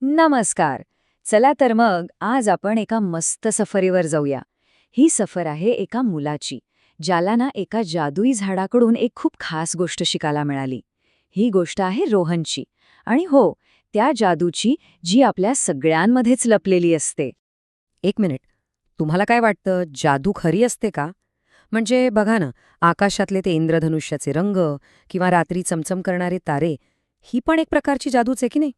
नमस्कार. चला तर मग आज आपण एका मस्त सफरीवर जाऊया. ही सफर आहे एका मुलाची, ज्याला ना एका जादुई झाडाकडून एक खूप खास गोष्ट शिकायला मिळाली. ही गोष्ट आहे रोहनची. आणि हो, त्या जादूची जी आपल्या सगळ्यांमध्येच लपलेली असते. एक मिनिट. तुम्हाला काय वाटतं, जादू खरी असते का? म्हणजे बघा ना, आकाशातले ते इंद्रधनुष्याचे रंग किंवा रात्री चमचम करणारे तारे, ही पण एक प्रकारची जादूच आहे की नाही?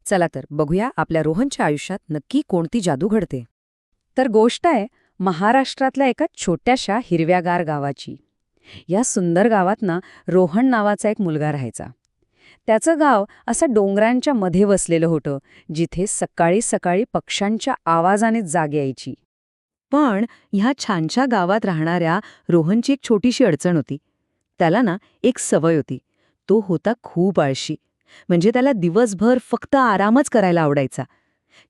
चला तर बघूया आपल्या रोहनच्या आयुष्यात नक्की कोणती जादू घडते. तर गोष्ट आहे महाराष्ट्रातल्या एका छोट्याशा हिरव्यागार गावाची. या सुंदर गावात ना रोहन नावाचा एक मुलगा राहायचा. त्याचं गाव असं डोंगरांच्या मध्ये वसलेलं होतं, जिथे सकाळी सकाळी पक्ष्यांच्या आवाजाने जाग यायची. पण ह्या छानशा गावात राहणाऱ्या रोहनची एक छोटीशी अडचण होती. त्याला ना एक सवय होती. तो होता खूप आळशी. म्हणजे त्याला दिवसभर फक्त आरामच करायला आवडायचा.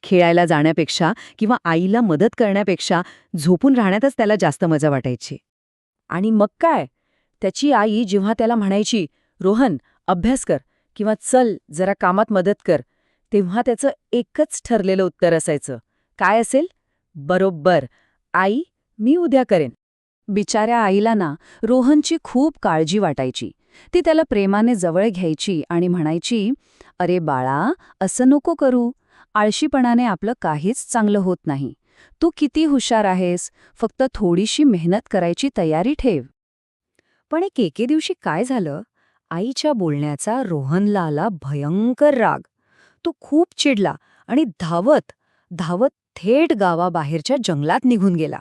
खेळायला जाण्यापेक्षा किंवा आईला मदत करण्यापेक्षा झोपून राहण्यातच त्याला जास्त मजा वाटायची. आणि मग काय, त्याची आई जेव्हा त्याला म्हणायची, रोहन अभ्यास कर किंवा चल जरा कामात मदत कर, तेव्हा त्याचं एकच ठरलेलं उत्तर असायचं. काय असेल? बरोबर, आई, मी उद्या करेन. बिचाऱ्या आईला ना रोहनची खूप काळजी वाटायची. ती त्याला प्रेमाने जवळ घ्यायची आणि म्हणायची, अरे बाळा, असं नको करू. आळशीपणाने आपलं काहीच चांगलं होत नाही. तू किती हुशार आहेस, फक्त थोडीशी मेहनत करायची तयारी ठेव. पण एके दिवशी काय झालं, आईच्या बोलण्याचा रोहनला आला भयंकर राग. तो खूप चिडला आणि धावत धावत थेट गावाबाहेरच्या जंगलात निघून गेला.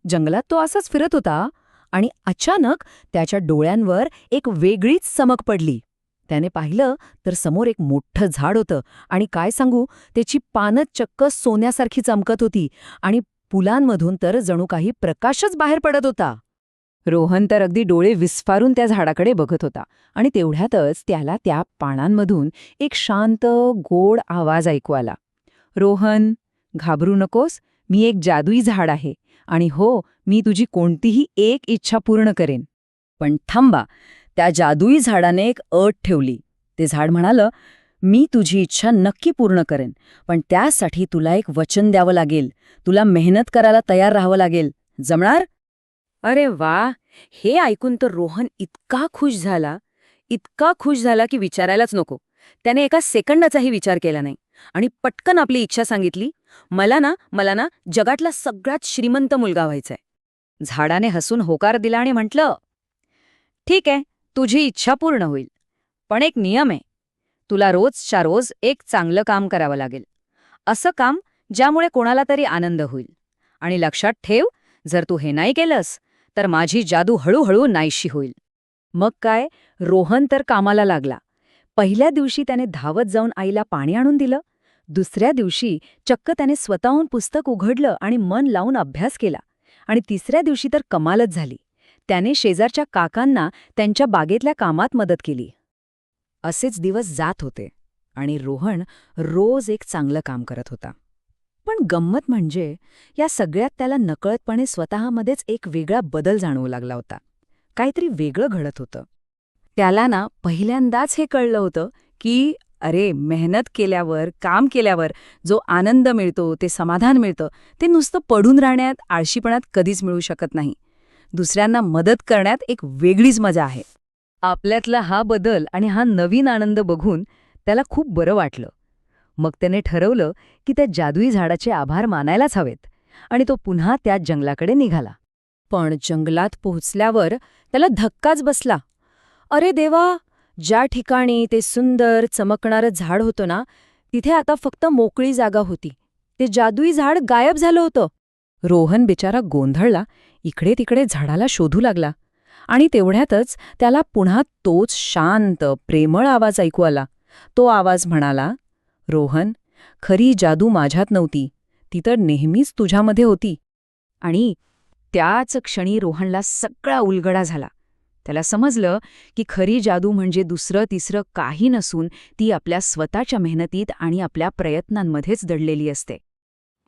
जंगलात तो असाच फिरत होता आणि अचानक त्याच्या डोळ्यांवर एक वेगळीच चमक पडली. त्याने पाहिलं तर समोर एक मोठं झाड होतं आणि काय सांगू, त्याची पानं चक्क सोन्यासारखी चमकत होती आणि फुलांमधून तर जणू काही प्रकाशच बाहेर पडत होता. रोहन तर अगदी डोळे विस्फारून त्या झाडाकडे बघत होता आणि तेवढ्यातच त्याला त्या पानांमधून एक शांत, गोड आवाज ऐकू आला. रोहन, घाबरू नकोस, मी एक जादुई झाड आहे आणि हो, मी तुझी कोणतीही एक इच्छा पूर्ण करेन. पण थांबा, त्या जादुई झाडाने एक अट ठेवली. ते झाड म्हणालं, मी तुझी इच्छा नक्की पूर्ण करेन, पण त्यासाठी तुला एक वचन द्यावं लागेल. तुला मेहनत करायला तयार राहावं लागेल. जमणार? अरे वा! हे ऐकून तर रोहन इतका खुश झाला की विचारायलाच नको. त्याने एका सेकंदाचाही विचार केला नाही आणि पटकन आपली इच्छा सांगितली, मला ना जगातला सगळ्यात श्रीमंत मुलगा व्हायचाय. झाडाने हसून होकार दिला आणि म्हटलं, ठीक आहे, तुझी इच्छा पूर्ण होईल. पण एक नियम आहे. तुला रोजच्या रोज एक चांगलं काम करावं लागेल. असं काम ज्यामुळे कोणाला तरी आनंद होईल. आणि लक्षात ठेव, जर तू हे नाही केलंस तर माझी जादू हळूहळू नाहीशी होईल. मग काय, रोहन तर कामाला लागला. पहिल्या दिवशी त्याने धावत जाऊन आईला पाणी आणून दिलं. दुसऱ्या दिवशी चक्क त्याने स्वतःहून पुस्तक उघडलं आणि मन लावून अभ्यास केला. आणि तिसऱ्या दिवशी तर कमालच झाली. त्याने शेजारच्या काकांना त्यांच्या बागेतल्या कामात मदत केली. असेच दिवस जात होते आणि रोहन रोज एक चांगलं काम करत होता. पण गंमत म्हणजे या सगळ्यात त्याला नकळतपणे स्वतःमध्येच एक वेगळा बदल जाणवू लागला होता. काहीतरी वेगळं घडत होतं. त्याला ना पहिल्यांदाच हे कळलं होतं की अरे, मेहनत केल्यावर, काम केल्यावर जो आनंद मिळतो, ते समाधान मिळतं, ते नुसतं पडून राहण्यात, आळशीपणात कधीच मिळू शकत नाही. दुसऱ्यांना मदत करण्यात एक वेगळीच मजा आहे. आपल्यातला हा बदल आणि हा नवीन आनंद बघून त्याला खूप बरं वाटलं. मग त्याने ठरवलं की त्या जादुई झाडाचे आभार मानायलाच हवेत आणि तो पुन्हा त्या जंगलाकडे निघाला. पण जंगलात पोहोचल्यावर त्याला धक्काच बसला. अरे देवा, ज्या ठिकाणी ते सुंदर चमकणारं झाड होतं ना, तिथे आता फक्त मोकळी जागा होती. ते जादुई झाड गायब झालं होतं. रोहन बिचारा गोंधळला, इकडे तिकडे झाडाला शोधू लागला आणि तेवढ्यातच त्याला पुन्हा तोच शांत, प्रेमळ आवाज ऐकू आला. तो आवाज म्हणाला, रोहन, खरी जादू माझ्यात नव्हती, ती तर नेहमीच तुझ्यामध्ये होती. आणि त्याच क्षणी रोहनला सगळा उलगडा झाला. त्याला समजलं की खरी जादू म्हणजे दुसरं तिसरं काही नसून ती आपल्या स्वतःच्या मेहनतीत आणि आपल्या प्रयत्नांमध्येच दडलेली असते.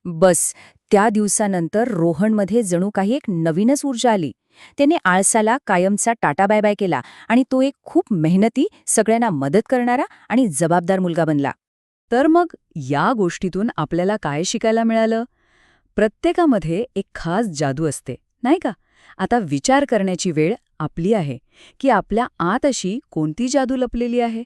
बस, त्या दिवसानंतर रोहनमध्ये जणू काही एक नवीनच ऊर्जा आली. त्याने आळसाला कायमचा टाटा बाय बाय केला आणि तो एक खूप मेहनती, सगळ्यांना मदत करणारा आणि जबाबदार मुलगा बनला. तर मग या गोष्टीतून आपल्याला काय शिकायला मिळालं? प्रत्येकामध्ये एक खास जादू असते, नाही का? आता विचार करण्याची वेळ आपली आहे की आपल्या आत अशी कोणती जादू लपलेली आहे.